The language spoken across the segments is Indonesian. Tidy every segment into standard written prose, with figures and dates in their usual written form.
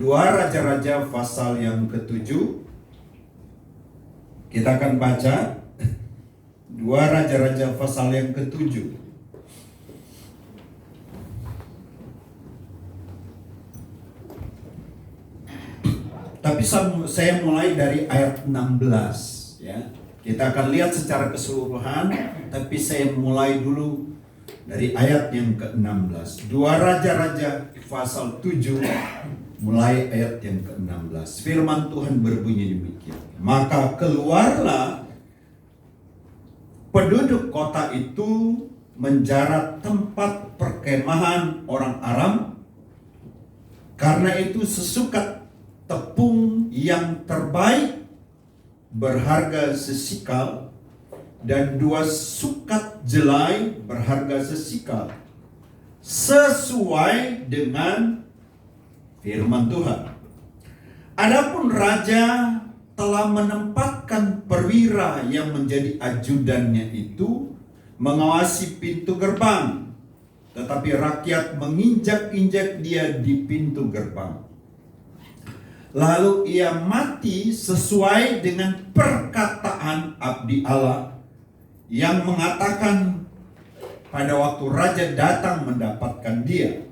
Dua Raja-Raja pasal yang ke-7. Kita akan baca Dua Raja-Raja pasal yang ke-7. Tapi saya mulai dari ayat 16 ya. Kita akan lihat secara keseluruhan, tapi saya mulai dulu dari ayat yang ke-16. Dua Raja-Raja pasal 7 mulai ayat yang ke-16. Firman Tuhan berbunyi demikian. Maka keluarlah penduduk kota itu menjarat tempat perkemahan orang Aram. Karena itu sesukat tepung yang terbaik berharga sesikal dan 2 sukat jelai berharga sesikal, sesuai dengan firman Tuhan. Adapun raja telah menempatkan perwira yang menjadi ajudannya itu mengawasi pintu gerbang, tetapi rakyat menginjak-injak dia di pintu gerbang. Lalu ia mati sesuai dengan perkataan abdi Allah yang mengatakan pada waktu raja datang mendapatkan dia.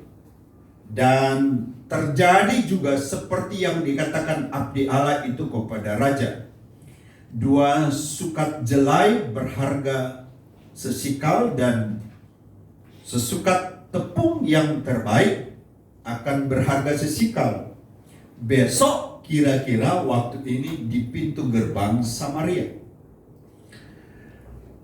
Dan terjadi juga seperti yang dikatakan abdi Allah itu kepada raja. 2 sukat jelai berharga sesikal dan sesukat tepung yang terbaik akan berharga sesikal. Besok kira-kira waktu ini di pintu gerbang Samaria.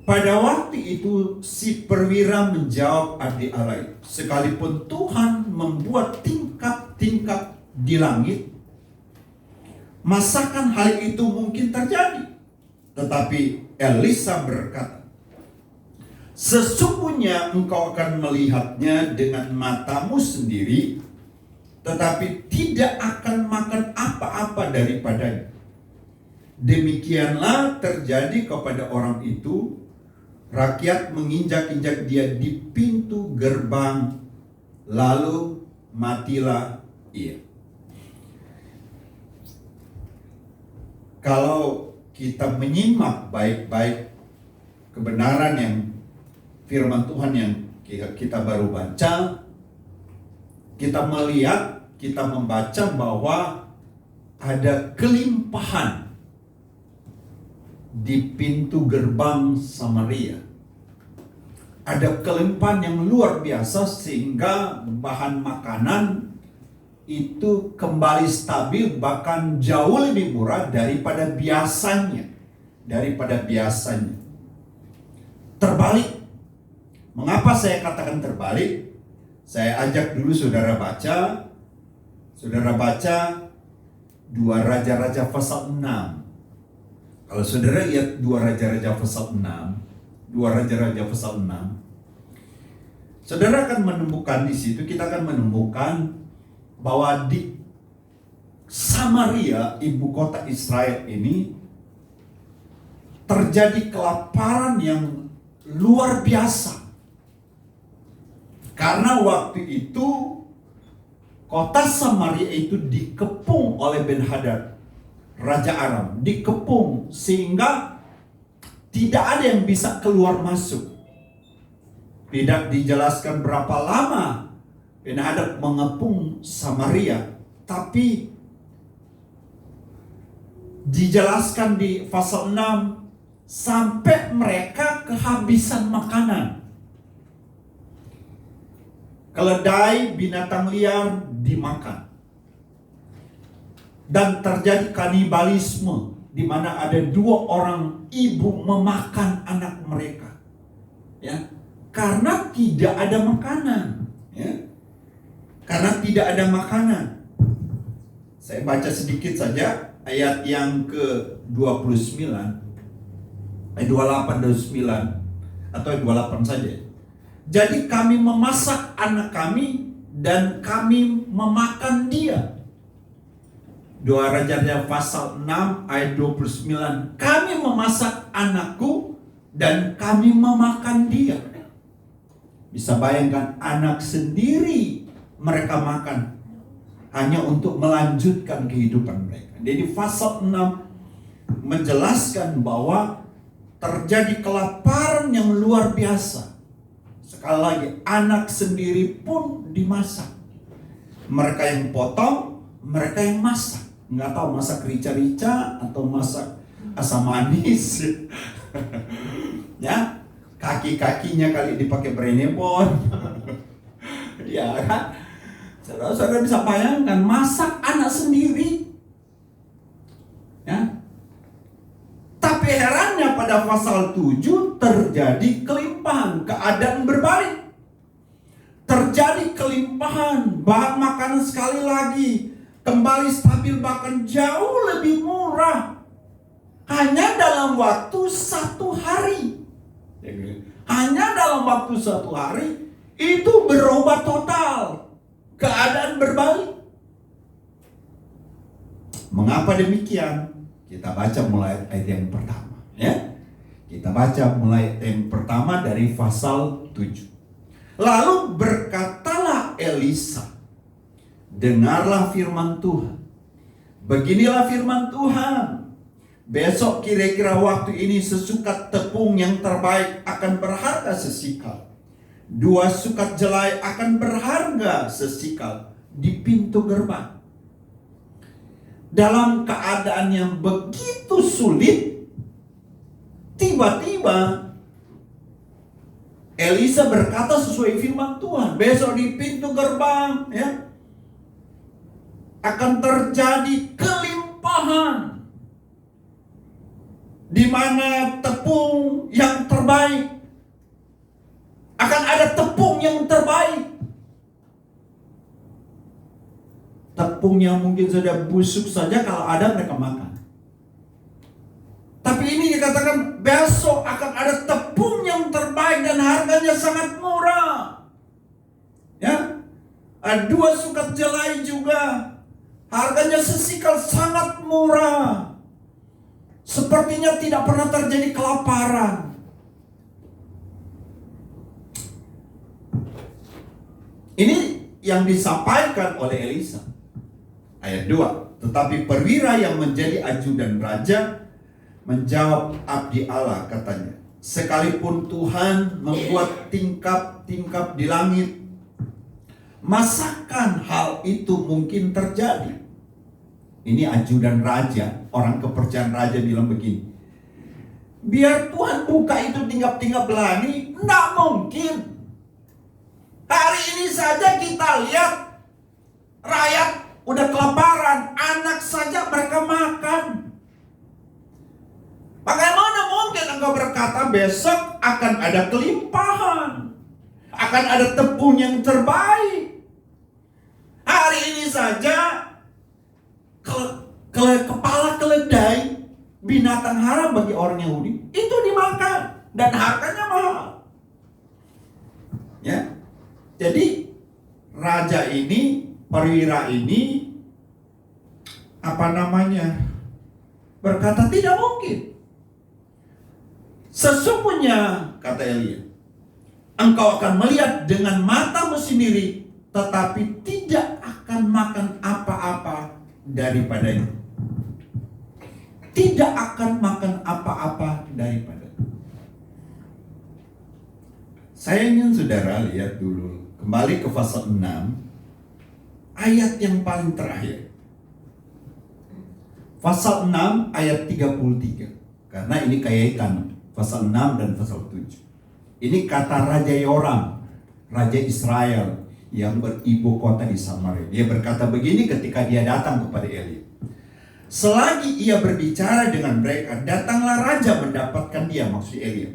Pada waktu itu si perwira menjawab abdi Allah, sekalipun Tuhan membuat tingkap-tingkap di langit, masakan hal itu mungkin terjadi? Tetapi Elisa berkata, sesungguhnya engkau akan melihatnya dengan matamu sendiri, tetapi tidak akan makan apa-apa daripadanya. Demikianlah terjadi kepada orang itu. Rakyat menginjak-injak dia di pintu gerbang, lalu matilah ia. Kalau kita menyimak baik-baik kebenaran yang firman Tuhan yang kita baru baca, kita melihat, kita membaca bahwa ada kelimpahan di pintu gerbang Samaria. Ada kelimpahan yang luar biasa sehingga bahan makanan itu kembali stabil, bahkan jauh lebih murah daripada biasanya. Terbalik. Mengapa saya katakan terbalik? Saya ajak dulu saudara baca 2 Raja-Raja pasal 6. Kalau saudara lihat 2 Raja-Raja pasal 6, 2 Raja-Raja pasal 6, saudara akan menemukan di situ, kita akan menemukan bahwa di Samaria, ibu kota Israel ini, terjadi kelaparan yang luar biasa. Karena waktu itu kota Samaria itu dikepung oleh Ben-Hadad, Raja Aram, dikepung sehingga tidak ada yang bisa keluar masuk. Tidak dijelaskan berapa lama Ben-Hadad mengepung Samaria, tapi dijelaskan di pasal 6 sampai mereka kehabisan makanan. Keledai, binatang liar dimakan. Dan terjadi kanibalisme, di mana ada 2 orang ibu memakan anak mereka, ya, karena tidak ada makanan, ya, karena tidak ada makanan. Saya baca sedikit saja ayat yang ke-29, ayat 28 dan 29 atau 28 saja. Jadi kami memasak anak kami dan kami memakan dia. 2 Raja-Raja pasal 6 ayat 29. Kami memasak anakku dan kami memakan dia. Bisa bayangkan, anak sendiri mereka makan. hanya untuk melanjutkan kehidupan mereka. Jadi pasal 6 menjelaskan bahwa terjadi kelaparan yang luar biasa. Sekali lagi, anak sendiri pun dimasak. Mereka yang potong, mereka yang masak. Nggak tahu masak rica-rica atau masak asam manis. Ya, kaki-kakinya kali dipakai Brenebon. Ya kan? Saudara-saudara bisa bayangkan masak anak sendiri. Ya. Tapi herannya pada pasal 7 terjadi kelimpahan, keadaan berbalik. Terjadi kelimpahan, bahan makanan sekali lagi kembali stabil, bahkan jauh lebih murah. Hanya dalam waktu 1 hari. Hanya dalam waktu 1 hari itu berubah total. Keadaan berbalik. Mengapa demikian? Kita baca mulai ayat yang pertama, ya. Kita baca mulai ayat yang pertama dari pasal 7. Lalu berkatalah Elisa, dengarlah firman Tuhan. Beginilah firman Tuhan. Besok kira-kira waktu ini sesukat tepung yang terbaik akan berharga sesikal. 2 sukat jelai akan berharga sesikal di pintu gerbang. Dalam keadaan yang begitu sulit, tiba-tiba Elisa berkata sesuai firman Tuhan, besok di pintu gerbang, ya, akan terjadi kelimpahan, di mana tepung yang terbaik, akan ada tepung yang terbaik. Tepung yang mungkin sudah busuk saja kalau ada mereka makan. Tapi ini dikatakan besok akan ada tepung yang terbaik dan harganya sangat murah. Ya, 2 sukat jelai juga harganya sesikal, sangat murah. Sepertinya tidak pernah terjadi kelaparan. Ini yang disampaikan oleh Elisa. Ayat 2. Tetapi perwira yang menjadi ajudan raja menjawab abdi Allah, katanya, sekalipun Tuhan membuat tingkap-tingkap di langit, masakan hal itu mungkin terjadi? Ini ajudan raja, orang kepercayaan raja bilang begini, biar Tuhan buka itu tingkap-tingkap langit, tidak mungkin. Hari ini saja kita lihat rakyat udah kelaparan, anak saja mereka makan. Bagaimana mungkin engkau berkata besok akan ada kelimpahan, akan ada tepung yang terbaik? Hari ini saja kepala keledai, binatang haram bagi orang Yahudi, itu dimakan dan harganya mahal. Ya, jadi raja ini, perwira ini, berkata tidak mungkin. Sesungguhnya, kata Elia, engkau akan melihat dengan matamu sendiri, tetapi tidak akan makan apa-apa daripadanya. Tidak akan makan apa-apa daripadanya. Saya ingin saudara lihat dulu, kembali ke pasal 6, ayat yang paling terakhir. Pasal 6 ayat 33. Karena ini kaitan pasal 6 dan pasal 7. Ini kata Raja Yoram, Raja Israel yang beribu kota di Samaria. Dia berkata begini ketika dia datang kepada Elia. Selagi ia berbicara dengan mereka, datanglah raja mendapatkan dia, maksud Elia.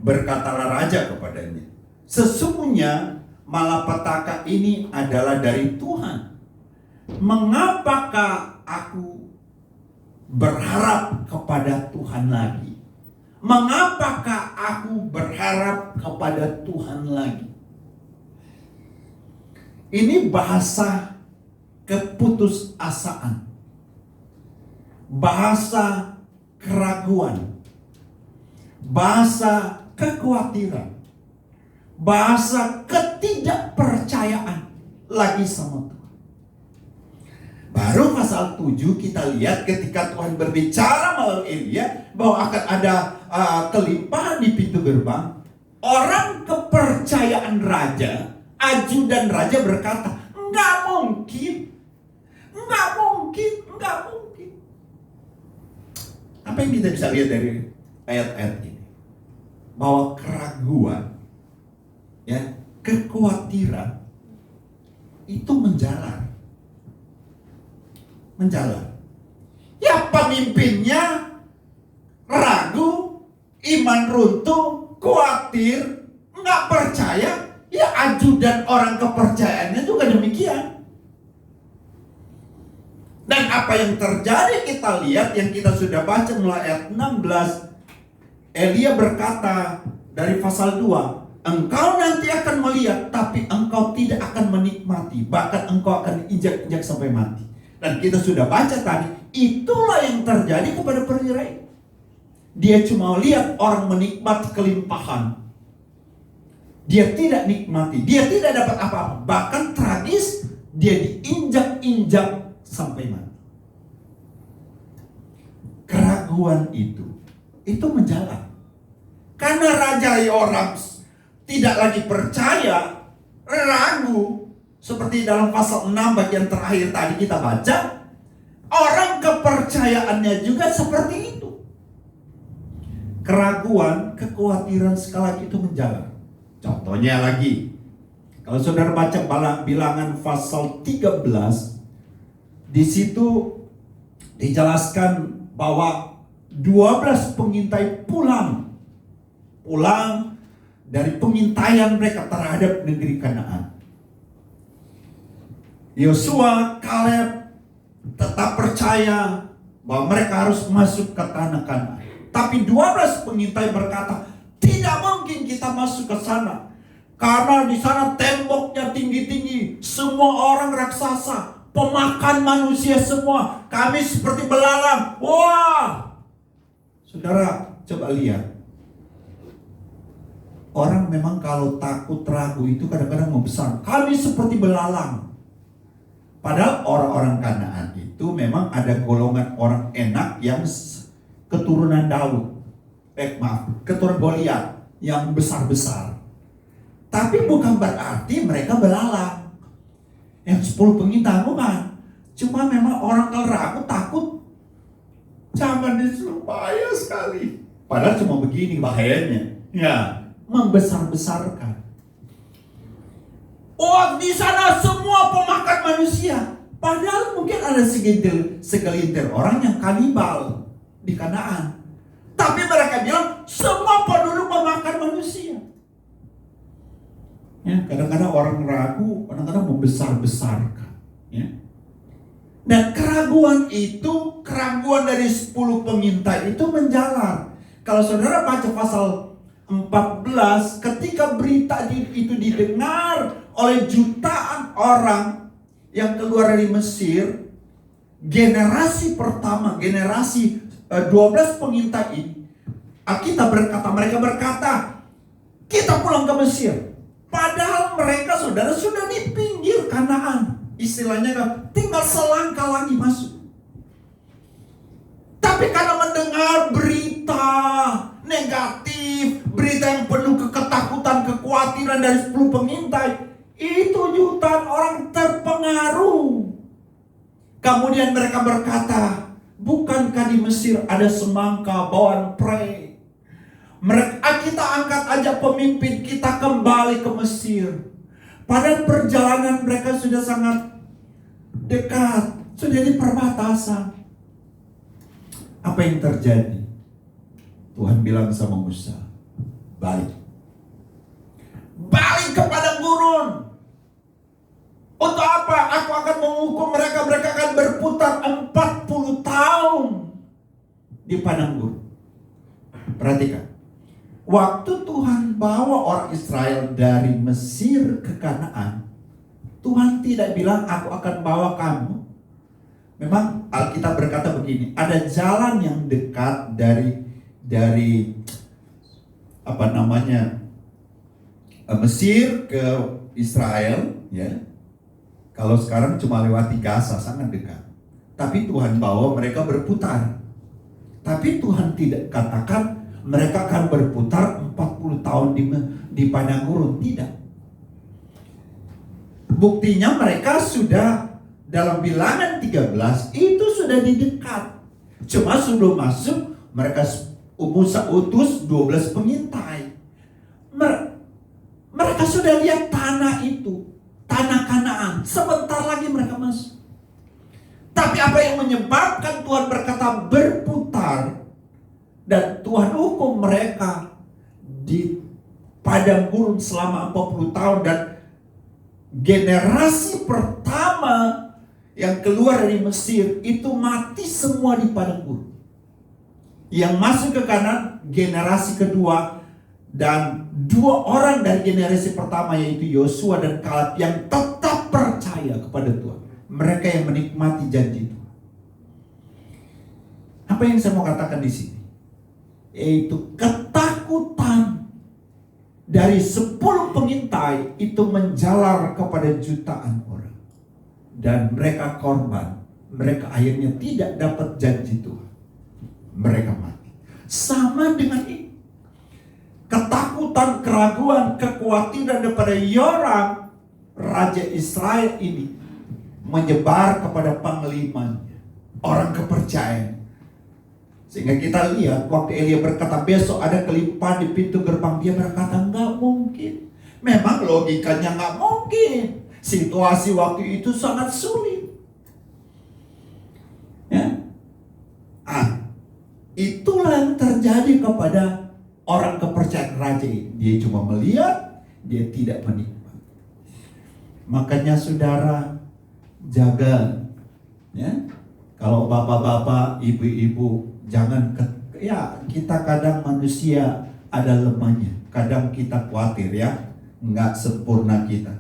Berkatalah raja kepadanya, sesungguhnya malapetaka ini adalah dari Tuhan. Mengapakah aku berharap kepada Tuhan lagi? Mengapakah aku berharap kepada Tuhan lagi? Ini bahasa keputusasaan, bahasa keraguan, bahasa kekhawatiran, bahasa ketidakpercayaan lagi sama Tuhan. Baru pasal 7 kita lihat ketika Tuhan berbicara melalui Elia bahwa akan ada kelimpahan di pintu gerbang. Orang kepercayaan raja, ajudan raja berkata, enggak mungkin. Apa yang kita bisa lihat dari ayat-ayat ini? Bahwa keraguan, ya, kekhawatiran itu menjalar. Ya, pemimpinnya ragu, iman runtuh, khawatir, nggak percaya. Ya, ajudan orang kepercayaannya juga demikian. Dan apa yang terjadi kita lihat, yang kita sudah baca mulai ayat 16. Elia berkata dari pasal 2, engkau nanti akan melihat, tapi engkau tidak akan menikmati. Bahkan engkau akan injak-injak sampai mati. Dan kita sudah baca tadi, itulah yang terjadi kepada perwira ini. Dia cuma lihat orang menikmati kelimpahan. Dia tidak nikmati, dia tidak dapat apa-apa. Bahkan tragis, dia diinjak-injak sampai mati. Keraguan itu menjalar. Karena Raja Yoram tidak lagi percaya, ragu. Seperti dalam pasal 6 bagian terakhir tadi kita baca, orang kepercayaannya juga seperti itu. Keraguan, kekhawatiran sekali lagi itu menjalar. Contohnya lagi, kalau saudara baca bilangan pasal 13, di situ dijelaskan bahwa 12 pengintai pulang dari pengintaian mereka terhadap negeri Kanaan. Yosua, Kaleb tetap percaya bahwa mereka harus masuk ke tanah Kanaan. Tapi 12 pengintai berkata, tidak mungkin kita masuk ke sana. Karena di sana temboknya tinggi-tinggi, semua orang raksasa, pemakan manusia semua. Kami seperti belalang. Wah! Saudara, coba lihat. Orang memang kalau takut, ragu itu kadang-kadang membesar. Kami seperti belalang. Padahal orang-orang Kanaan itu memang ada golongan orang enak yang keturunan Daud. Keturunan Goliat yang besar-besar. Tapi bukan berarti mereka belalang. Yang 10 pengintai bukan. Cuma memang orang kalau ragu, takut, jangan disuruh, bahaya sekali. Padahal cuma begini bahayanya. Ya, membesar-besarkan. Oh, di sana semua pemakan manusia. Padahal mungkin ada segelintir orang yang kanibal di Kanaan. Tapi mereka bilang semua penduduk memakan manusia. Ya, kadang-kadang orang ragu, kadang-kadang membesar-besarkan. Ya. Dan keraguan dari 10 pengintai itu menjalar. Kalau saudara baca pasal 14, ketika berita itu didengar oleh jutaan orang yang keluar dari Mesir, generasi pertama, generasi 12 pengintai ini, Alkitab berkata, mereka berkata, kita pulang ke Mesir. Padahal mereka, saudara, sudah di pinggir Kanaan. Istilahnya tinggal selangkah lagi masuk. Tapi karena mendengar berita negatif, berita yang penuh ketakutan, kekhawatiran dari 10 pengintai, itu jutaan orang terpengaruh. Kemudian mereka berkata, bukankah di Mesir ada semangka bawaan prei? Kita angkat aja pemimpin kita kembali ke Mesir. Padahal perjalanan mereka sudah sangat dekat, sudah di perbatasan. Apa yang terjadi? Tuhan bilang sama Musa, balik ke padang gurun. Untuk apa? Aku akan menghukum mereka. Mereka akan berputar 40 tahun di padang gurun. Perhatikan. Waktu Tuhan bawa orang Israel dari Mesir ke Kanaan, Tuhan tidak bilang aku akan bawa kamu. Memang Alkitab berkata begini, ada jalan yang dekat dari Mesir ke Israel, ya. Kalau sekarang cuma lewati Gaza, sangat dekat. Tapi Tuhan bawa mereka berputar. Tapi Tuhan tidak katakan mereka akan berputar 40 tahun di padang gurun. Tidak. Buktinya mereka sudah dalam Bilangan 13 itu sudah di dekat. Cuma sebelum masuk mereka Musa utus 12 pengintai. Mereka sudah lihat tanah itu, tanah Kanaan. Sebentar lagi mereka masuk. Tapi apa yang menyebabkan Tuhan berkata berputar dan Tuhan hukum mereka di padang gurun selama 40 tahun, dan generasi pertama yang keluar dari Mesir itu mati semua di padang gurun. Yang masuk ke Kanaan generasi kedua, dan 2 orang dari generasi pertama yaitu Yosua dan Kaleb yang tetap percaya kepada Tuhan. Mereka yang menikmati janji Tuhan. Apa yang saya mau katakan di sini? Yaitu ketakutan dari 10 pengintai itu menjalar kepada jutaan orang. Dan mereka korban. Mereka akhirnya tidak dapat janji Tuhan. Mereka mati. Sama dengan ini. Ketakutan, keraguan, kekhawatiran daripada Yoram, Raja Israel ini, menyebar kepada panglimanya, orang kepercayaan. Sehingga kita lihat waktu Elia berkata besok ada kelimpahan di pintu gerbang, dia berkata enggak mungkin. Memang logikanya enggak mungkin. Situasi waktu itu sangat sulit. Ya. Itulah yang terjadi kepada orang kepercayaan raja ini. Dia cuma melihat, dia tidak menikmati. Makanya saudara, jaga, ya. Kalau bapak-bapak, ibu-ibu, jangan kita kadang manusia ada lemahnya. Kadang kita khawatir ya, nggak sempurna kita.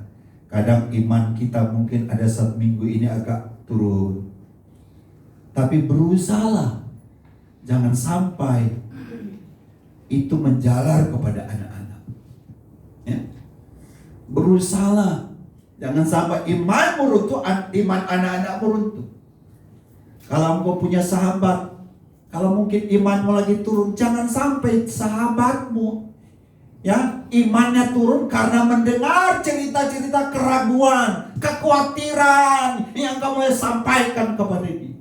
Kadang iman kita mungkin ada satu minggu ini agak turun. Tapi berusahalah, jangan sampai itu menjalar kepada anak-anak. Ya. Berusahalah. Jangan sampai iman runtuh, iman anak-anak runtuh. Kalau engkau punya sahabat, kalau mungkin imanmu lagi turun, jangan sampai sahabatmu ya imannya turun karena mendengar cerita-cerita keraguan, kekhawatiran yang kamu sampaikan kepada dia.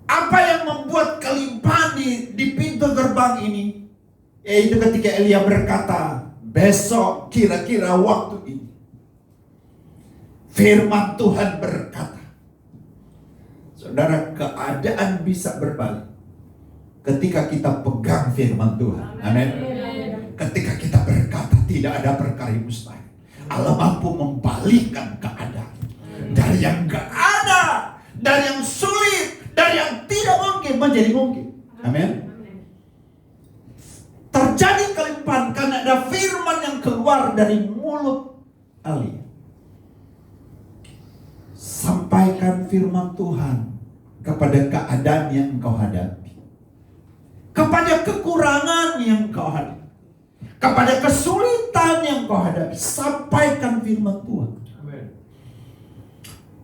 Apa yang membuat kelimpahan di pintu gerbang ini? Yaitu ketika Elia berkata, besok kira-kira waktu ini firman Tuhan berkata, saudara, keadaan bisa berbalik ketika kita pegang firman Tuhan. Amin. Ketika kita berkata tidak ada perkara yang mustahil, Allah mampu membalikkan keadaan dari yang gak ada, dari yang sulit, dari yang tidak mungkin menjadi mungkin. Amin. Terjadi kelimpahan karena ada firman yang keluar dari mulut Elia. Sampaikan firman Tuhan kepada keadaan yang engkau hadapi, kepada kekurangan yang engkau hadapi, kepada kesulitan yang engkau hadapi. Sampaikan firman Tuhan.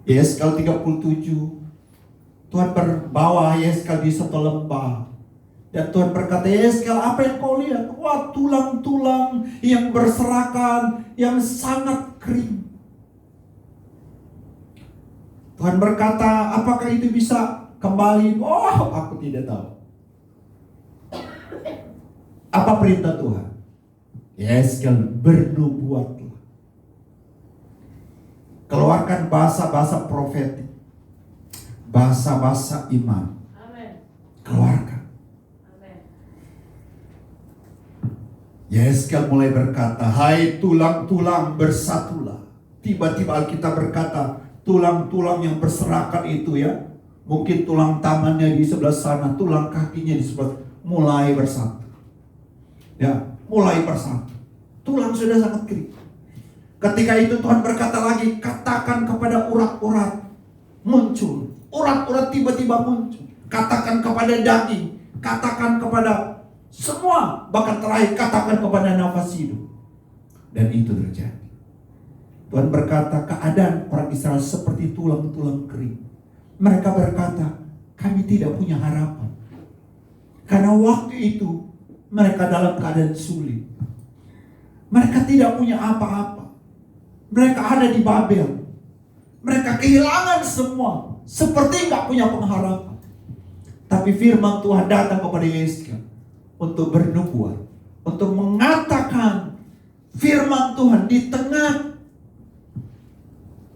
Yeskel 37, Tuhan berbawa Yeskel di satu lembah. Dan Tuhan berkata, Yeskel, apa yang kau lihat? Wah, tulang-tulang yang berserakan, yang sangat kering. Tuhan berkata, apakah itu bisa kembali? Oh, aku tidak tahu. Apa perintah Tuhan? Yeskel, bernubuatlah. Keluarkan bahasa-bahasa profetik, bahasa-bahasa iman. Amen. Keluarkan. Yeskel mulai berkata, hai tulang-tulang bersatulah. Tiba-tiba Alkitab berkata, tulang-tulang yang berserakan itu ya, mungkin tulang tangannya di sebelah sana, tulang kakinya di sebelah, mulai bersatu. Ya, mulai bersatu. Tulang sudah sangat kering. Ketika itu Tuhan berkata lagi, katakan kepada urat-urat muncul. Urat-urat tiba-tiba muncul. Katakan kepada daging, katakan kepada semua, bahkan terakhir katakan kepada nafas hidup. Dan itu terjadi. Tuhan berkata, keadaan orang Israel seperti tulang-tulang kering. Mereka berkata, kami tidak punya harapan. Karena waktu itu mereka dalam keadaan sulit. Mereka tidak punya apa-apa. Mereka ada di Babel. Mereka kehilangan semua. Seperti nggak punya pengharapan. Tapi firman Tuhan datang kepada Yesaya untuk bernubuat, untuk mengatakan firman Tuhan di tengah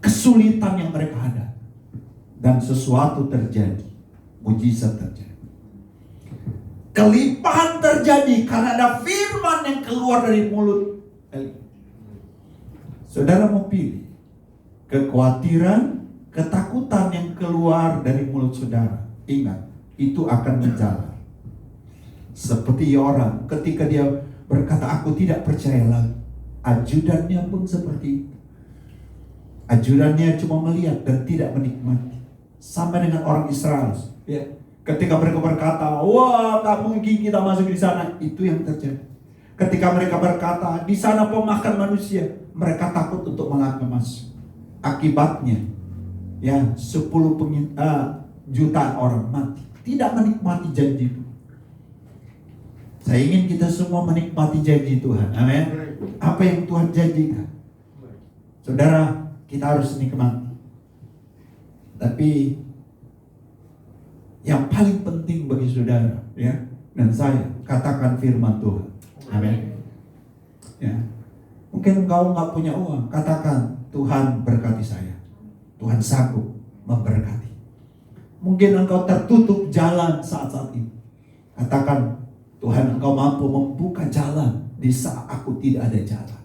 kesulitan yang mereka hadapi. Dan sesuatu terjadi. Mujizat terjadi. Kelimpahan terjadi karena ada firman yang keluar dari mulut Eli. Saudara mau pilih kekhawatiran, ketakutan yang keluar dari mulut saudara. Ingat, itu akan menjalar. Seperti orang ketika dia berkata, aku tidak percaya lagi. Ajudannya pun seperti itu. Ajudannya cuma melihat dan tidak menikmati. Sama dengan orang Israel. Ya. Ketika mereka berkata, wah tak mungkin kita masuk di sana. Itu yang terjadi. Ketika mereka berkata, di sana pemakan manusia. Mereka takut untuk melangkah masuk. Akibatnya, ya 10 jutaan orang mati. Tidak menikmati janji Tuhan. Saya ingin kita semua menikmati janji Tuhan. Amin. Apa yang Tuhan janjikan. Saudara, kita harus nikmati. Tapi yang paling penting bagi saudara, ya, dan saya, katakan firman Tuhan. Amin. Ya. Mungkin engkau nggak punya uang, katakan Tuhan berkati saya. Tuhan sanggup memberkati. Mungkin engkau tertutup jalan saat-saat ini. Katakan Tuhan, engkau mampu membuka jalan di saat aku tidak ada jalan.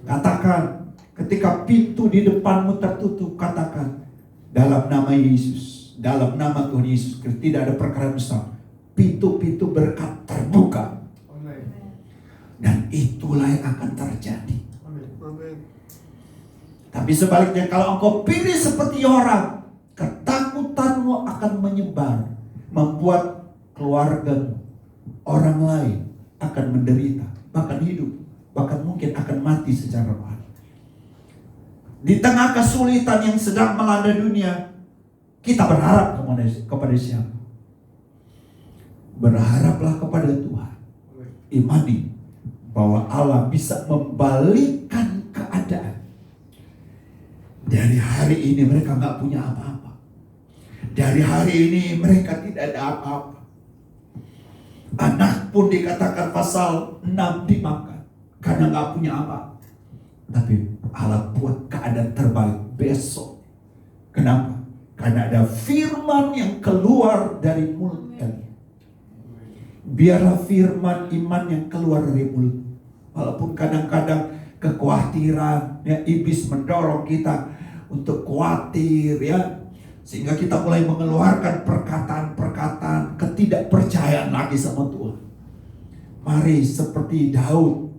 Katakan ketika pintu di depanmu tertutup, katakan dalam nama Yesus, dalam nama Tuhan Yesus Kristus, tidak ada perkara besar. Pintu-pintu berkat terbuka. Dan itulah yang akan terjadi. Tapi sebaliknya, kalau engkau pilih seperti orang, ketakutanmu akan menyebar, membuat keluarga orang lain akan menderita, bahkan hidup, bahkan mungkin akan mati secara rohani. Di tengah kesulitan yang sedang melanda dunia, kita berharap kepada siapa? Berharaplah kepada Tuhan. Imani bahwa Allah bisa membalikkan keadaan. Dari hari ini mereka gak punya apa-apa. Dari hari ini mereka tidak ada apa-apa. Anak pun dikatakan pasal 6 dimakan karena gak punya apa. Tapi Allah buat keadaan terbaik besok. Kenapa? Karena ada firman yang keluar dari mulut kalian. Biarlah firman iman yang keluar dari mulut. Walaupun kadang-kadang kekhawatiran, ya, iblis mendorong kita untuk khawatir, ya, sehingga kita mulai mengeluarkan perkataan-perkataan ketidakpercayaan lagi sama Tuhan. Mari seperti Daud,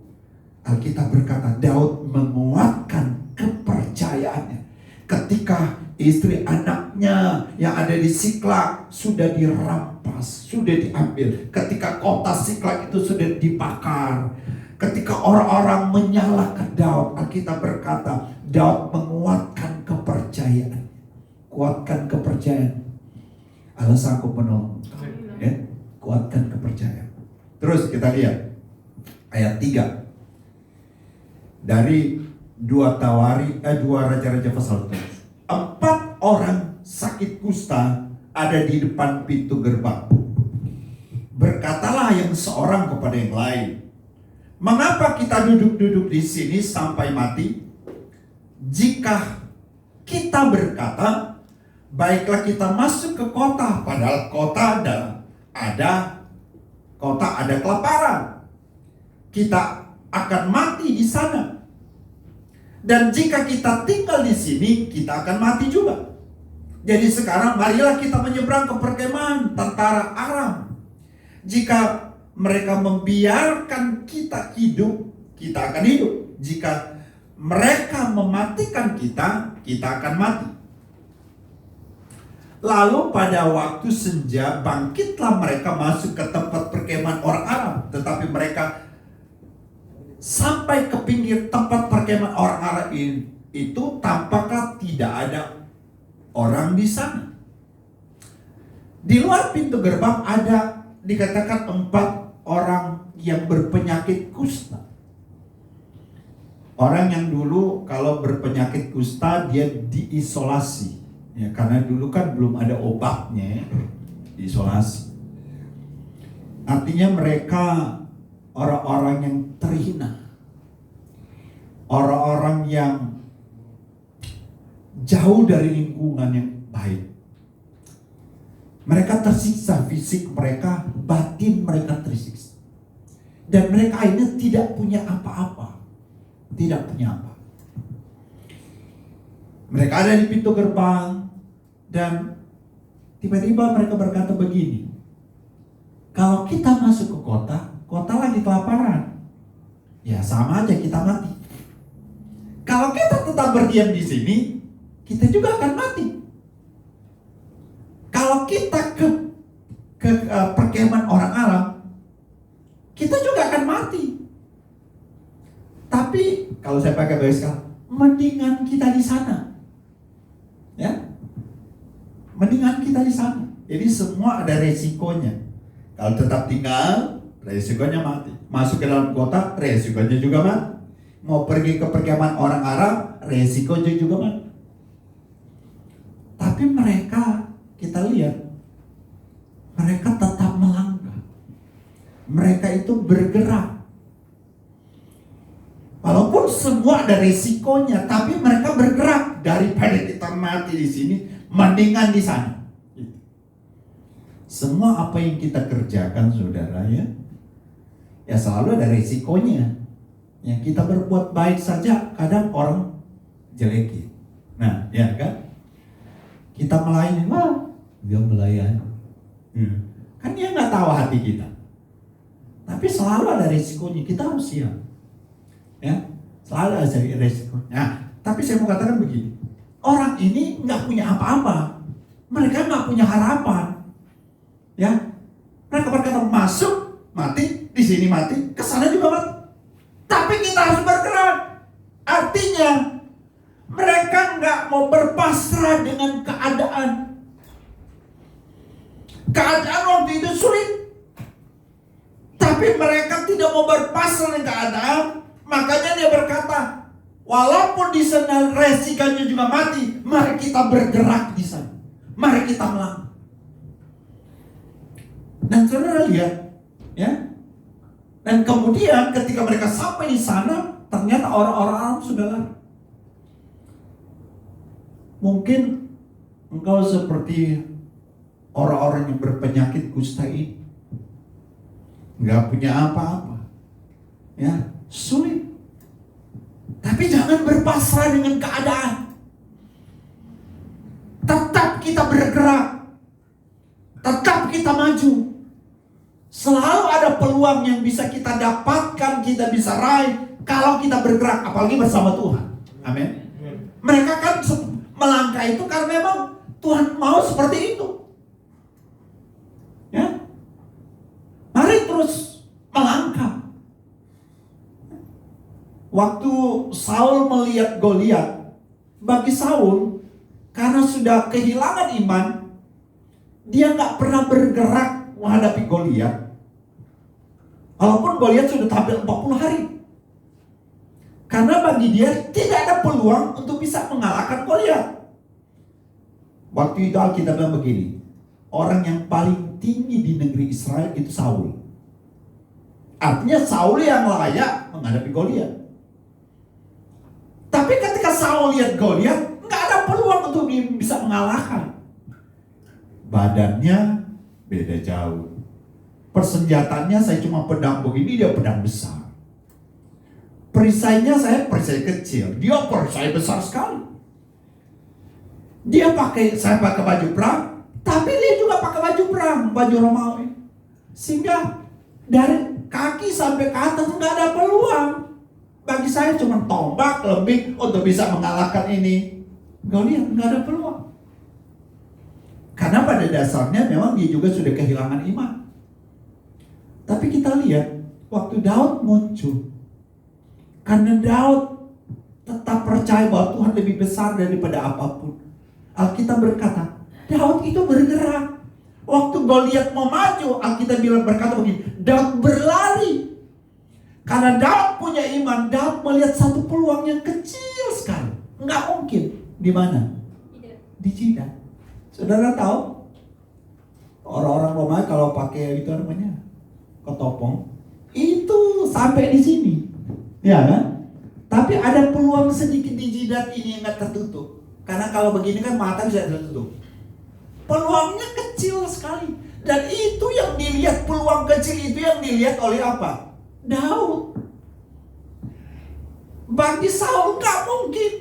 Alkitab berkata Daud menguatkan kepercayaannya ketika istri anaknya yang ada di Siklag sudah dirampas, sudah diambil. Ketika kota Siklag itu sudah dibakar. Ketika orang-orang menyalahkan Daud, Alkitab berkata Daud menguatkan kepercayaan. Kuatkan kepercayaan. Allah sanggup menolong. Ya, kuatkan kepercayaan. Terus kita lihat ayat 3 dari 2 Raja-Raja pasal 7. 4 orang sakit kusta ada di depan pintu gerbang. Berkatalah yang seorang kepada yang lain, mengapa kita duduk-duduk di sini sampai mati? Jika kita berkata, baiklah kita masuk ke kota, padahal kota ada kelaparan, kita akan mati di sana. Dan jika kita tinggal di sini, kita akan mati juga. Jadi sekarang marilah kita menyeberang ke perkemahan tentara Aram. Jika mereka membiarkan kita hidup, kita akan hidup. Jika mereka mematikan kita, kita akan mati. Lalu pada waktu senja bangkitlah mereka masuk ke tempat perkemahan orang Aram. Tetapi mereka sampai ke pinggir tempat perkemahan orang Aram ini, itu tampaknya tidak ada orang di sana. Di luar pintu gerbang ada dikatakan 4 orang yang berpenyakit kusta. Orang yang dulu kalau berpenyakit kusta dia diisolasi. Ya, karena dulu kan belum ada obatnya, diisolasi. Artinya mereka orang-orang yang terhina. Orang-orang yang jauh dari lingkungan yang baik. Mereka tersiksa fisik mereka, batin mereka tersiksa. Dan mereka akhirnya tidak punya apa-apa. Tidak punya apa. Mereka ada di pintu gerbang dan tiba-tiba mereka berkata begini. Kalau kita masuk ke kota, kota lagi kelaparan. Ya sama aja kita mati. Kalau kita tetap berdiam di sini, kita juga akan mati. Kalau kita ke perkemahan orang Arab, kita juga akan mati. Tapi kalau saya pakai bahasa sekarang, mendingan kita di sana, ya, mendingan kita di sana. Jadi semua ada resikonya. Kalau tetap tinggal, resikonya mati. Masuk ke dalam kota, resikonya juga mati. Mau pergi ke perkemahan orang Arab, resikonya juga mati. Tapi mereka, kita lihat, mereka tetap melangkah. Mereka itu bergerak. Walaupun semua ada resikonya, tapi mereka bergerak. Daripada kita mati di sini, mendingan di sana. Semua apa yang kita kerjakan, saudara, ya selalu ada resikonya. Ya, kita berbuat baik saja, kadang orang jelekin. Nah, ya kan? Kita melayani, wah, dia melayani. Kan dia nggak tahu hati kita. Tapi selalu ada resikonya, kita harus siap. Ya, selalu ada resiko. Nah, tapi saya mau katakan begini, orang ini nggak punya apa-apa, mereka nggak punya harapan. Ya, mereka berkata masuk mati, di sini mati, ke sana juga mati. Tapi kita harus bergerak. Artinya mereka nggak mau berpasrah dengan keadaan. Keadaan waktu itu sulit, tapi mereka tidak mau berpasrah dengan keadaan. Makanya dia berkata, walaupun di sana resikonya juga mati, mari kita bergerak di sana. Mari kita melangkah. Dan saudara lihat, ya. Dan kemudian ketika mereka sampai di sana, ternyata orang-orang Arab sudah lari. Mungkin engkau seperti orang-orang yang berpenyakit kusta ini, nggak punya apa-apa, ya, sulit. Tapi jangan berpasrah dengan keadaan. Tetap kita bergerak, tetap kita maju. Selalu ada peluang yang bisa kita dapatkan, kita bisa raih kalau kita bergerak, apalagi bersama Tuhan. Amin. Mereka kan melangkah itu karena memang Tuhan mau seperti itu. Ya, mari terus melangkah. Waktu Saul melihat Goliat, bagi Saul karena sudah kehilangan iman, dia nggak pernah bergerak menghadapi Goliat. Walaupun Goliat sudah tampil 40 hari. Karena bagi dia tidak ada peluang untuk bisa mengalahkan Goliat. Waktu itu Alkitab bilang begini, orang yang paling tinggi di negeri Israel itu Saul. Artinya Saul yang layak menghadapi Goliat. Tapi ketika Saul lihat Goliat, nggak ada peluang untuk bisa mengalahkan. Badannya beda jauh. Persenjataannya saya cuma pedang begini, dia pedang besar. Perisainya saya perisai kecil, dia perisai besar sekali. Saya pakai baju perang, tapi dia juga pakai baju perang, baju Romawi. Sehingga dari kaki sampai ke atas nggak ada peluang. Bagi saya cuma tombak lebih untuk bisa mengalahkan ini. Goliat nggak ada peluang. Karena pada dasarnya memang dia juga sudah kehilangan iman. Tapi kita lihat waktu Daud muncul, karena Daud tetap percaya bahwa Tuhan lebih besar daripada apapun. Alkitab berkata, Daud itu bergerak. Waktu Goliat mau maju, Alkitab berkata begini, Daud berlari. Karena Daud punya iman, Daud melihat satu peluang yang kecil sekali. Nggak mungkin. Di mana? Di jidat. Saudara tahu? Orang-orang Romawi kalau pakai itu namanya ketopong, itu sampai di sini. Ya kan? Tapi ada peluang sedikit di jidat ini yang nggak tertutup. Karena kalau begini kan mata bisa tertutup. Peluangnya kecil sekali. Dan itu yang dilihat, peluang kecil itu yang dilihat oleh apa? Daud. Bagi Saul nggak mungkin.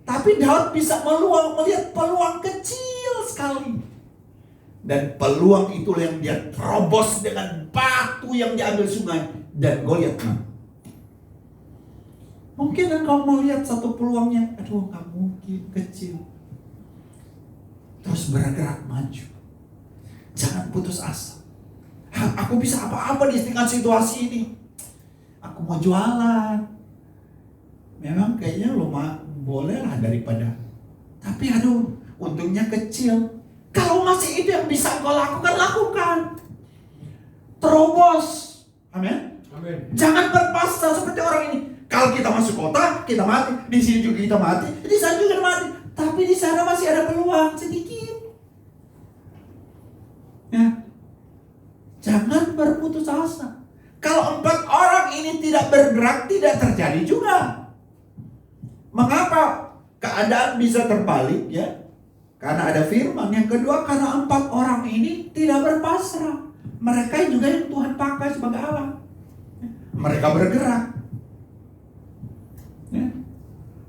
Tapi Daud bisa melihat peluang kecil sekali. Dan peluang itulah yang dia terobos dengan batu yang diambil sungai. Dan Goliat menang. Mungkin engkau melihat satu peluangnya, aduh nggak mungkin, kecil. Terus bergerak maju. Jangan putus asa. Aku bisa apa-apa di tengah situasi ini. Aku mau jualan. Memang kayaknya boleh lah daripada. Tapi aduh, untungnya kecil. Kalau masih itu yang bisa kau lakukan, lakukan. Terobos. Amin. Jangan berpasrah seperti orang ini. Kalau kita masuk kota, kita mati. Di sini juga kita mati. Di sana juga mati. Tapi di sana masih ada peluang sedikit. Ya. Jangan berputus asa. Kalau 4 orang ini tidak bergerak, tidak terjadi juga. Mengapa keadaan bisa terbalik ya? Karena ada firman. Yang kedua, karena 4 orang ini tidak berpasrah. Mereka juga yang Tuhan pakai sebagai Allah. Mereka bergerak. Ya.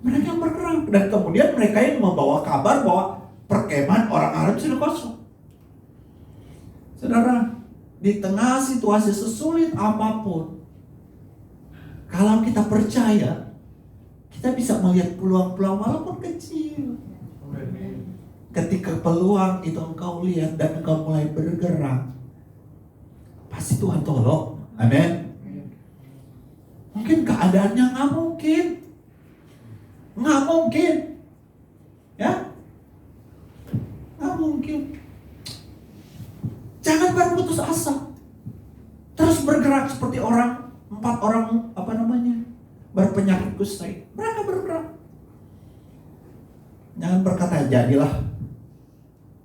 Mereka yang bergerak. Dan kemudian mereka yang membawa kabar bahwa perkemahan orang Arab sudah kosong. Saudara, di tengah situasi sesulit apapun, kalau kita percaya, kita bisa melihat peluang-peluang walaupun kecil. Ketika peluang itu engkau lihat dan engkau mulai bergerak, pasti Tuhan tolong. Amin. Mungkin keadaannya nggak mungkin. Nggak mungkin. Ya? Nggak mungkin. Jangan berputus asa. Terus bergerak seperti 4 orang berpenyakit kusta. Mereka bergerak. Jangan berkata jadilah.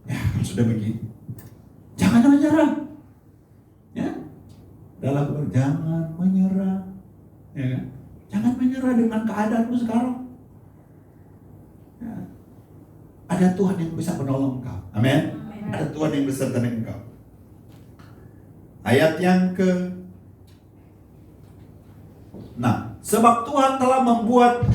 Ya, sudah begini. Jangan menyerah. Ya. Dalam jangan menyerah. Ya. Jangan menyerah dengan keadaanmu sekarang. Ya. Ada Tuhan yang bisa menolong engkau. Amin. Ada Tuhan yang beserta dengan engkau. Ayat yang sebab Tuhan telah membuat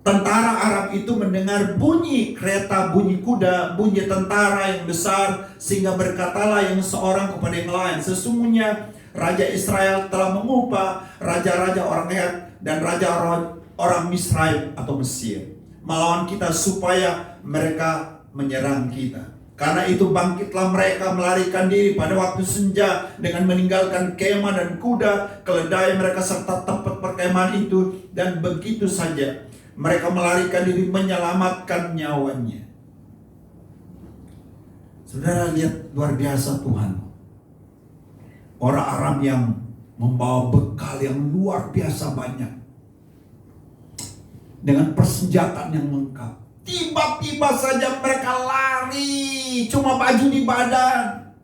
tentara Arab itu mendengar bunyi kereta, bunyi kuda, bunyi tentara yang besar, sehingga berkatalah yang seorang kepada yang lain, sesungguhnya Raja Israel telah mengupah raja-raja orang Het dan raja orang Misraim atau Mesir melawan kita supaya mereka menyerang kita. Karena itu bangkitlah mereka melarikan diri pada waktu senja dengan meninggalkan kemah dan kuda, keledai mereka serta tempat perkemahan itu, dan begitu saja mereka melarikan diri menyelamatkan nyawanya. Saudara lihat luar biasa Tuhan. Orang Arab yang membawa bekal yang luar biasa banyak, dengan persenjataan yang lengkap. Tiba-tiba saja mereka lari, cuma baju di badan.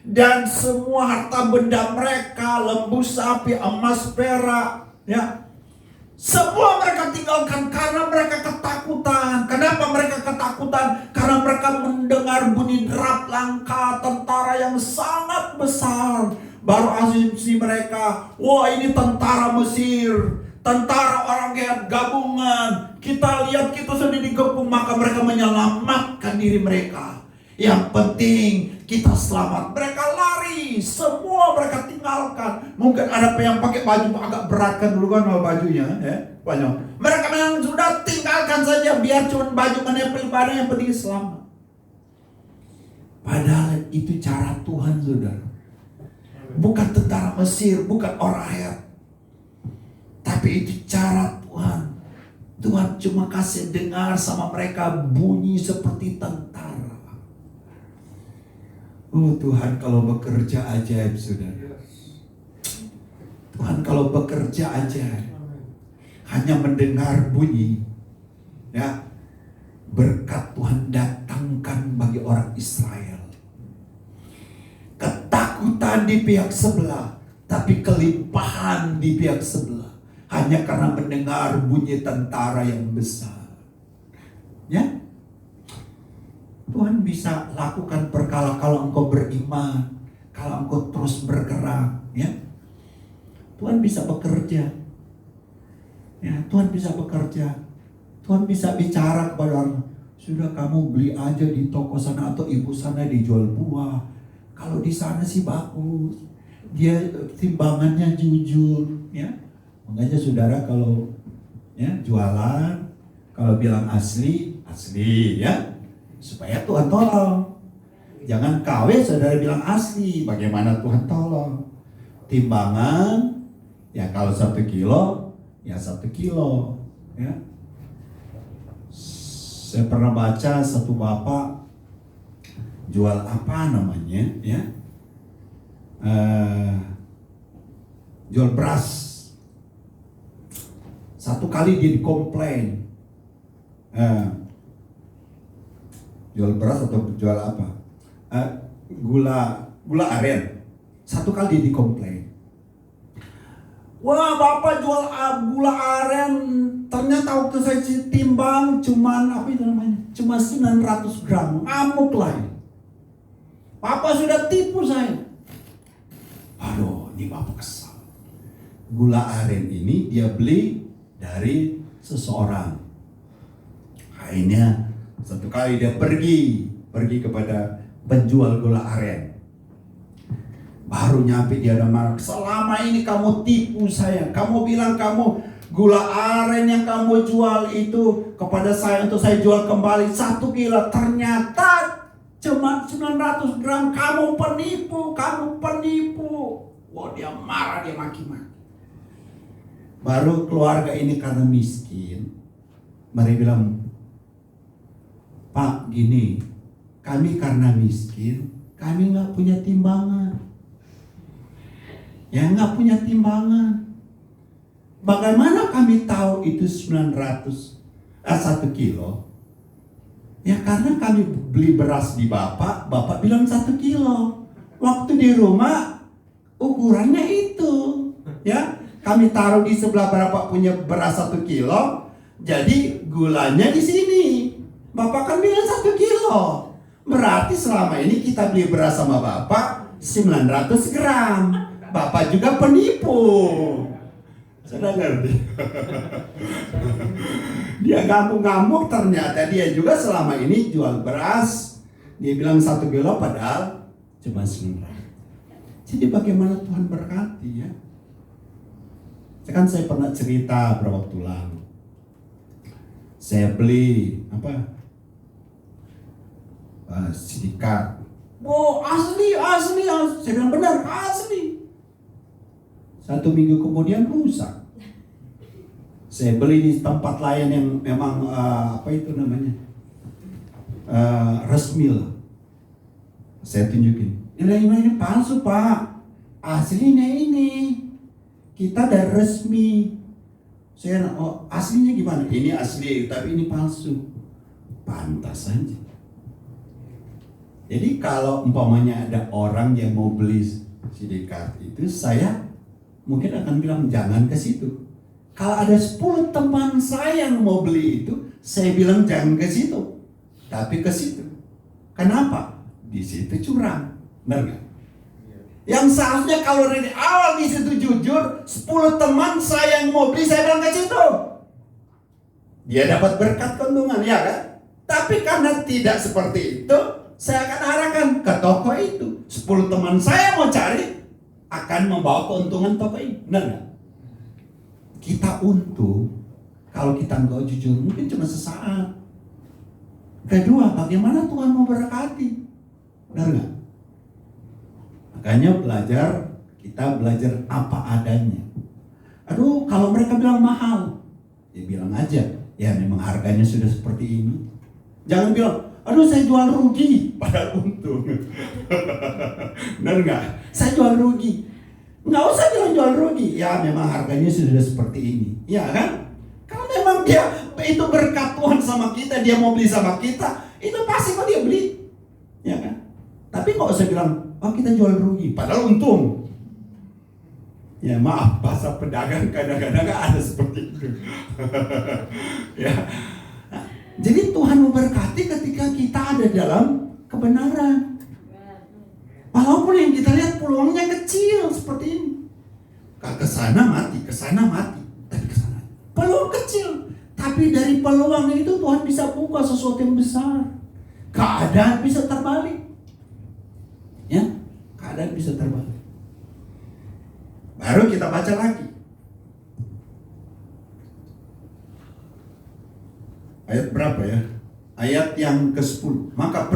Dan semua harta benda mereka, lembu sapi, emas, perak, ya, semua mereka tinggalkan karena mereka ketakutan. Kenapa mereka ketakutan? Karena mereka mendengar bunyi derap langkah tentara yang sangat besar. Baru asumsi mereka, wah ini tentara Mesir, tentara orang Het gabungan. Kita lihat kita sudah dikepung, maka mereka menyelamatkan diri mereka. Yang penting kita selamat. Mereka lari, semua mereka tinggalkan. Mungkin ada yang pakai baju agak berat kan dulu kan bajunya, ya, banyak. Mereka memang sudah tinggalkan saja, biar cuma baju menempel badan, yang penting selamat. Padahal itu cara Tuhan, saudara. Bukan tentara Mesir, bukan orang Het, tapi itu cara Tuhan. Tuhan cuma kasih dengar sama mereka bunyi seperti tentara. Oh Tuhan kalau bekerja ajaib saudara. Tuhan kalau bekerja ajaib. Hanya mendengar bunyi. Ya, berkat Tuhan datangkan bagi orang Israel. Ketakutan di pihak sebelah, tapi kelimpahan di pihak sebelah. Hanya karena mendengar bunyi tentara yang besar. Ya, Tuhan bisa lakukan perkara kalau engkau beriman, kalau engkau terus bergerak, ya. Tuhan bisa bekerja. Ya, Tuhan bisa bekerja. Tuhan bisa bicara kepada orang, sudah kamu beli aja di toko sana atau ibu sana dijual buah. Kalau di sana sih bagus. Dia timbangannya jujur, ya. Makanya saudara kalau ya jualan, kalau bilang asli, asli ya. Supaya Tuhan tolong. Jangan KW saudara bilang asli, bagaimana Tuhan tolong? Timbangan, ya kalau 1 kilo, ya 1 kilo. Ya. Saya pernah baca satu bapak jual apa namanya, ya, jual beras. Satu kali dia dikomplain, jual beras atau jual apa? Gula aren. Satu kali dia dikomplain. Wah, Bapak jual gula aren, ternyata waktu saya timbang cuman apa itu namanya? Cuma 900 gram. Ngamuk lah. Bapak sudah tipu saya. Aduh, ini Bapak kesal. Gula aren ini dia beli dari seseorang. Akhirnya satu kali dia pergi kepada penjual gula aren. Baru nyampe dia ada marah. Selama ini kamu tipu saya. Kamu bilang kamu gula aren yang kamu jual itu kepada saya untuk saya jual kembali 1 kilo. Ternyata cuma 900 gram. Kamu penipu, kamu penipu. Wah, dia marah, dia maki-maki. Baru keluarga ini karena miskin. Mereka bilang, Pak gini, kami karena miskin, kami nggak punya timbangan. Ya nggak punya timbangan. Bagaimana kami tahu itu 1 kilo? Ya karena kami beli beras di Bapak bilang 1 kilo. Waktu di rumah ukurannya itu. Ya, kami taruh di sebelah Bapak punya beras 1 kilo. Jadi gulanya di sini. Bapak kan bilang 1 kilo. Berarti selama ini kita beli beras sama Bapak 900 gram. Bapak juga penipu. Sudah ngerti? Dia ngamuk-ngamuk, ternyata dia juga selama ini jual beras. Dia bilang 1 kilo padahal cuma 900. Jadi bagaimana Tuhan berkati ya? Kan saya pernah cerita beberapa waktu lalu. Saya beli apa? Sindikat. Oh asli. Saya bilang benar asli. 1 minggu kemudian rusak. Saya beli di tempat lain yang memang apa itu namanya resmi lah. Saya tunjukin. Ini palsu Pak. Aslinya ini. Kita dari resmi. Saya aslinya gimana? Ini asli tapi ini palsu. Pantas saja. Jadi kalau umpamanya ada orang yang mau beli sindikat itu, saya mungkin akan bilang jangan ke situ. Kalau ada 10 teman saya yang mau beli itu, saya bilang jangan ke situ, tapi ke situ. Kenapa? Di situ curang, benar nggak? Yang seharusnya kalau dari awal di situ jujur, 10 teman saya yang mau beli, saya bilang ke situ. Dia dapat berkat keuntungan, ya kan? Tapi karena tidak seperti itu, saya akan arahkan ke toko itu. 10 teman saya mau cari, akan membawa keuntungan toko ini, benar nggak? Kita untung kalau kita nggak jujur, mungkin cuma sesaat. Kedua, bagaimana Tuhan mau berkati, benar nggak? Makanya kita belajar apa adanya. Aduh, kalau mereka bilang mahal, Ya bilang aja, ya memang harganya sudah seperti ini. Jangan bilang, aduh saya jual rugi, padahal untung. Benar nggak? Saya jual rugi. Nggak usah bilang jual rugi. Ya memang harganya sudah seperti ini. Ya kan? Kalau memang dia itu berkat Tuhan sama kita, dia mau beli sama kita, itu pasti kok dia beli. Ya kan? Tapi nggak usah bilang, oh kita jual rugi, padahal untung. Ya maaf, bahasa pedagang kadang-kadang ada seperti itu. Ya. Nah, jadi Tuhan memberkati ketika kita ada dalam kebenaran. Walaupun yang kita lihat peluangnya kecil seperti ini. Ke sana mati, tapi ke sana. Peluang kecil, tapi dari peluang itu Tuhan bisa buka sesuatu yang besar. Keadaan bisa terbalik. Ya, keadaan bisa terbalik. Baru kita baca lagi. Ayat berapa ya? Ayat yang ke-10. Maka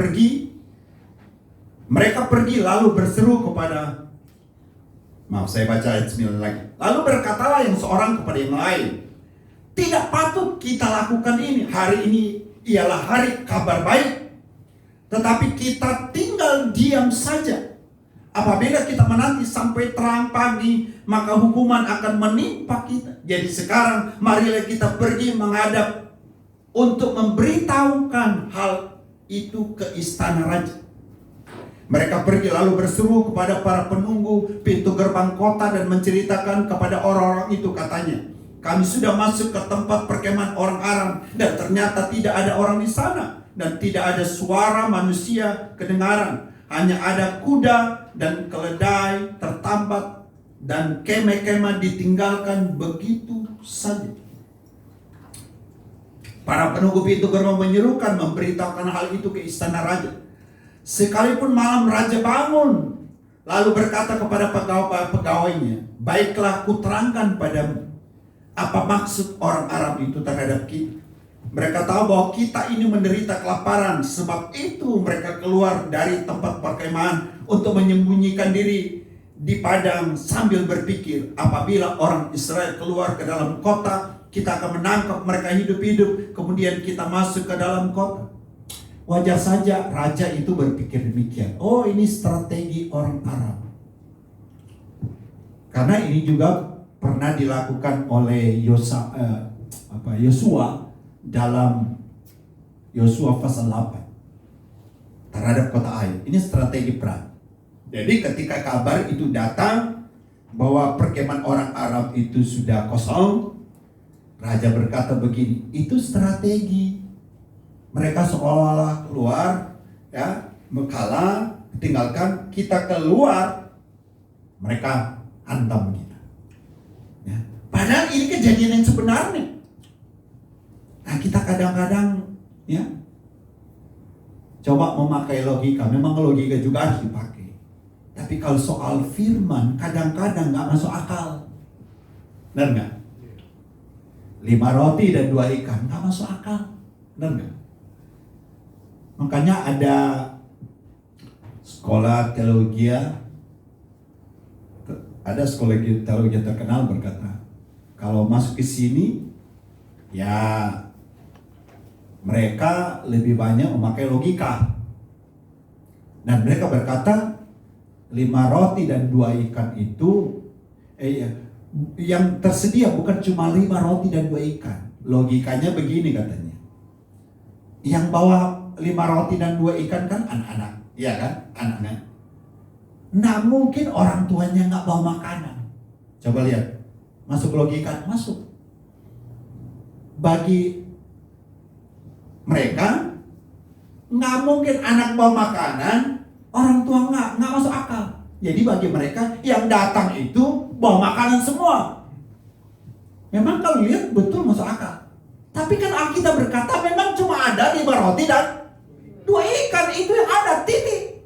mereka pergi lalu berseru kepada, maaf saya baca ayat 9 lagi. Lalu berkatalah yang seorang kepada yang lain, tidak patut kita lakukan ini. Hari ini ialah hari kabar baik, tetapi kita tinggal diam saja. Apabila kita menanti sampai terang pagi, maka hukuman akan menimpa kita. Jadi sekarang marilah kita pergi menghadap untuk memberitahukan hal itu ke istana raja. Mereka pergi lalu berseru kepada para penunggu pintu gerbang kota dan menceritakan kepada orang-orang itu, katanya, kami sudah masuk ke tempat perkemahan orang Aram dan ternyata tidak ada orang di sana dan tidak ada suara manusia kedengaran. Hanya ada kuda dan keledai tertambat dan kemah-kemah ditinggalkan begitu saja. Para penunggu pintu gerbang menyerukan memberitahukan hal itu ke istana raja. Sekalipun malam raja bangun lalu berkata kepada pegawai-pegawainya, baiklah kuterangkan padamu apa maksud orang Arab itu terhadap kita. Mereka tahu bahwa kita ini menderita kelaparan, sebab itu mereka keluar dari tempat perkemahan untuk menyembunyikan diri di padang sambil berpikir, apabila orang Israel keluar ke dalam kota, kita akan menangkap mereka hidup-hidup, kemudian kita masuk ke dalam kota. Wajar saja raja itu berpikir demikian. Oh, ini strategi orang Arab. Karena ini juga pernah dilakukan oleh Yosua dalam Yosua pasal 8 terhadap kota Ai. Ini strategi perang. Jadi ketika kabar itu datang bahwa perkemahan orang Arab itu sudah kosong, raja berkata begini, itu strategi. Mereka seolah-olah keluar, ya, mengkalah, tinggalkan kita keluar, mereka hantam kita. Ya. Padahal ini kejadian yang sebenarnya. Nah, kita kadang-kadang ya coba memakai logika. Memang logika juga harus dipakai. Tapi kalau soal firman kadang-kadang nggak masuk akal. Benar nggak? 5 roti dan 2 ikan nggak masuk akal. Benar nggak? Makanya ada sekolah teologi terkenal berkata, kalau masuk ke sini ya mereka lebih banyak memakai logika. Dan mereka berkata 5 roti dan 2 ikan itu yang tersedia bukan cuma 5 roti dan 2 ikan. Logikanya begini katanya. Yang bawa 5 roti dan 2 ikan kan anak-anak. Iya kan? Anak-anak. Nah mungkin orang tuanya gak bawa makanan. Coba lihat. Masuk logika? Masuk. Bagi mereka nggak mungkin anak bawa makanan, orang tua nggak masuk akal. Jadi bagi mereka yang datang itu bawa makanan semua. Memang kalau lihat betul masuk akal. Tapi kan Alkitab berkata memang cuma ada 5 roti dan 2 ikan, itu yang ada, titik.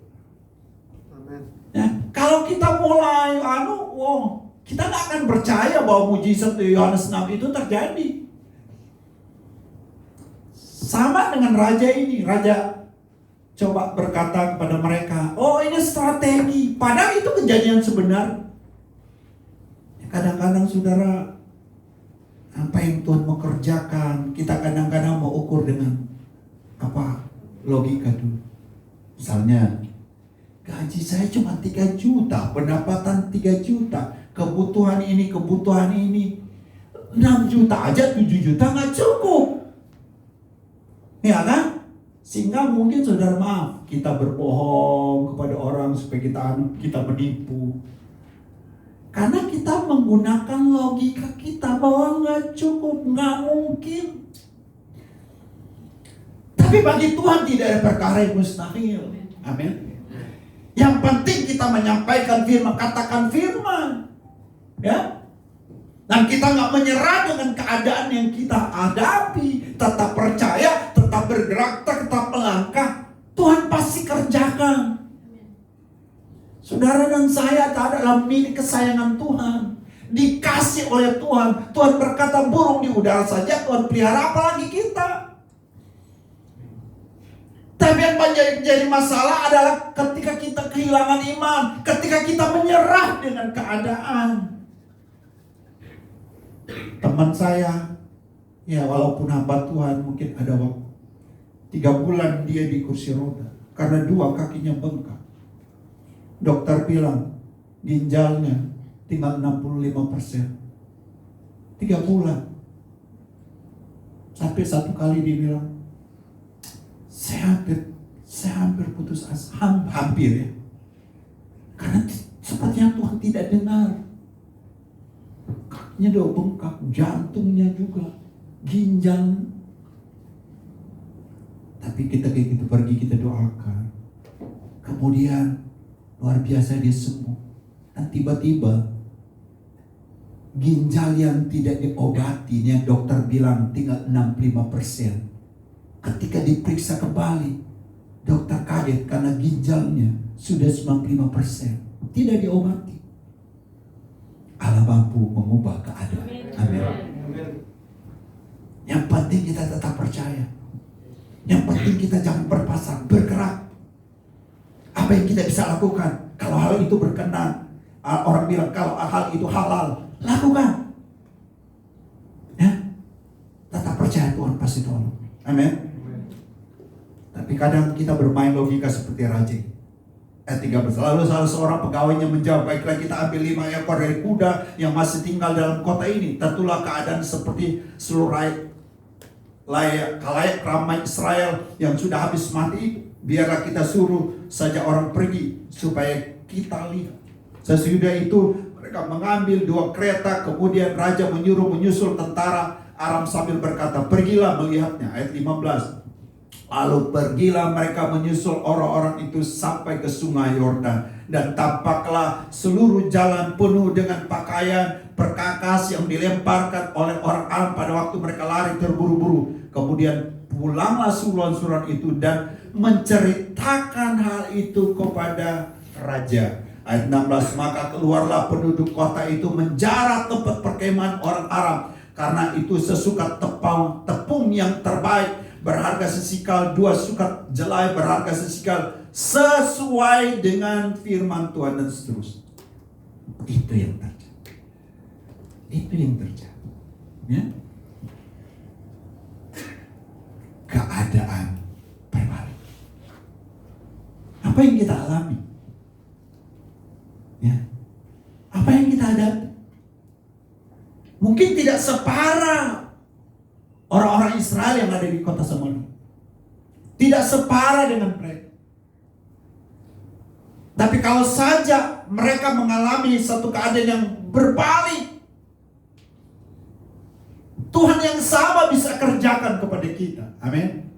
Ya, kalau kita mulai kita nggak akan percaya bahwa mujizat Yohanes 6 itu terjadi. Sama dengan raja ini. Raja coba berkata kepada mereka, oh ini strategi. Padahal itu kejadian sebenar. Kadang-kadang saudara, Apa yang Tuhan mau kerjakan, kita kadang-kadang mau ukur dengan apa? Logika dulu. Misalnya, gaji saya cuma 3 juta, pendapatan 3 juta, kebutuhan ini, 6 juta aja, 7 juta nggak cukup. Ya kan? Sehingga mungkin saudara, maaf, kita berbohong kepada orang supaya kita menipu. Karena kita menggunakan logika kita bahwa nggak cukup, nggak mungkin. Tapi bagi Tuhan tidak ada perkara yang mustahil. Amin. Yang penting kita menyampaikan firman, katakan firman, ya. Dan kita nggak menyerah dengan keadaan yang kita hadapi, tetap percaya, tetap bergerak, tetap melangkah. Tuhan pasti kerjakan. Saudara dan saya adalah milik kesayangan Tuhan, dikasih oleh Tuhan. Tuhan berkata burung di udara saja Tuhan pelihara, apalagi kita. Tapi yang menjadi masalah adalah ketika kita kehilangan iman, ketika kita menyerah dengan keadaan. Teman saya, ya walaupun hamba Tuhan, mungkin ada waktu 3 bulan dia di kursi roda karena 2 kakinya bengkak. Dokter bilang ginjalnya tinggal 65%. 3 bulan. Sampai satu kali dia bilang, saya hampir putus asa. Hampir ya. Karena sepertinya Tuhan tidak dengar. Kakinya udah bengkak, jantungnya juga, ginjal. Tapi kita kayak gitu pergi, kita doakan. Kemudian luar biasa dia sembuh. Dan tiba-tiba ginjal yang tidak diobati, yang dokter bilang tinggal 65%. Ketika diperiksa kembali, dokter kaget karena ginjalnya sudah 95%. Tidak diobati. Allah mampu mengubah keadaan. Amin. Yang penting kita tetap percaya. Yang penting kita jangan berpasrah, bergerak. Apa yang kita bisa lakukan? Kalau hal itu berkenan, orang bilang kalau hal itu halal, lakukan. Ya, tetap percaya Tuhan pasti tolong. Amin. Tapi kadang kita bermain logika seperti rajin. Ayat 13. Lalu salah seorang pegawainya menjawab, baiklah kita ambil 5 ekor dari kuda yang masih tinggal dalam kota ini. Tentulah keadaan seperti seluruh khalayak ramai Israel yang sudah habis mati. Biarlah kita suruh saja orang pergi supaya kita lihat. Sesudah itu mereka mengambil 2 kereta. Kemudian raja menyusul tentara Aram sambil berkata, pergilah melihatnya. Ayat 15. Lalu pergilah mereka menyusul orang-orang itu sampai ke sungai Yordan. Dan tampaklah seluruh jalan penuh dengan pakaian perkakas yang dilemparkan oleh orang Aram pada waktu mereka lari terburu-buru. Kemudian pulanglah suruhan-suruhan itu dan menceritakan hal itu kepada raja. Ayat 16. Maka keluarlah penduduk kota itu menjarah tempat perkemahan orang Aram, karena itu sesukat tepung yang terbaik berharga sesikal, 2 sukat jelai berharga sesikal, sesuai dengan firman Tuhan, dan seterusnya. Itu yang terjadi. Itu yang terjadi. Ya? Keadaan berbalik. Apa yang kita alami? Ya. Apa yang kita hadapi? Mungkin tidak separah orang-orang Israel yang ada di kota Samaria. Tidak separah dengan mereka. Tapi kalau saja mereka mengalami satu keadaan yang berbalik, Tuhan yang sama bisa kerjakan kepada kita. Amin.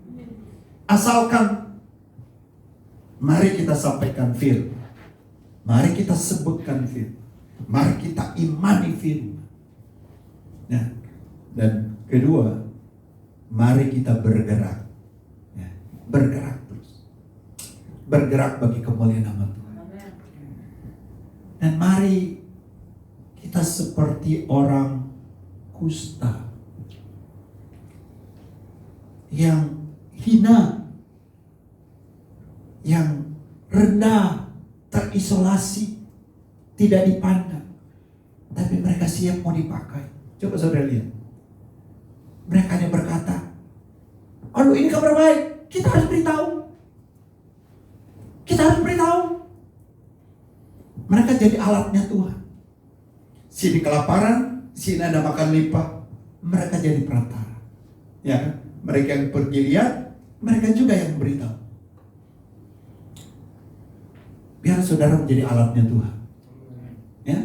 Asalkan mari kita sampaikan firman. Mari kita sebutkan firman. Mari kita imani firman. Nah, dan kedua, mari kita bergerak. Ya, bergerak terus. Bergerak bagi kemuliaan nama Tuhan. Dan mari kita seperti orang kusta yang hina, yang rendah, terisolasi, tidak dipandang, tapi mereka siap mau dipakai. Coba saudara lihat, Mereka hanya berkata, aduh ini kabar baik, kita harus beritahu. Kita harus beritahu. Mereka jadi alatnya Tuhan. Sini kelaparan, sini ada makan limpah. Mereka jadi perantara. Ya kan? Mereka yang pergi lihat, mereka juga yang beritahu. Biar saudara menjadi alatnya Tuhan. Ya.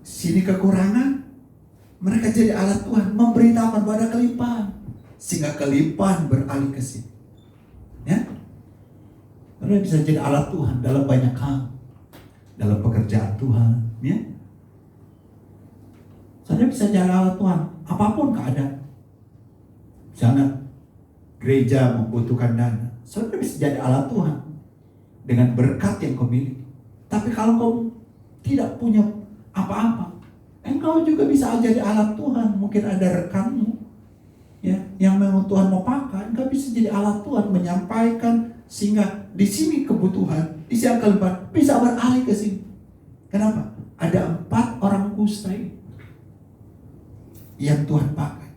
Sini kekurangan, mereka jadi alat Tuhan, memberitakan bahwa ada kelimpahan, sehingga kelimpahan beralih ke sini. Ya. Saudara bisa jadi alat Tuhan dalam banyak hal. Dalam pekerjaan Tuhan, ya. Saudara bisa jadi alat Tuhan, apapun keadaan. Misalnya gereja membutuhkan dana, saudara bisa jadi alat Tuhan dengan berkat yang kau miliki. Tapi kalau kau tidak punya apa-apa, engkau juga bisa jadi alat Tuhan. Mungkin ada rekanmu, ya, yang memang Tuhan mau pakai, engkau bisa jadi alat Tuhan menyampaikan, sehingga di sini kebutuhan, di sini kelimpahan bisa beralih ke sini. Kenapa? Ada 4 orang kusta ini yang Tuhan pakai.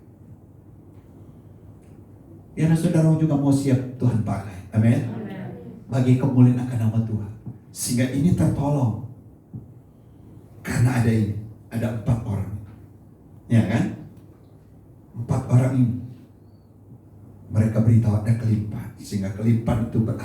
Biar saudara juga mau siap Tuhan pakai. Amin. Bagi kemuliaan akan nama Tuhan. Sehingga ini tertolong. Karena ada ini. Ada 4 orang. Ya kan? 4 orang ini. Mereka beritahu ada kelimpahan. Sehingga kelimpahan itu beralih.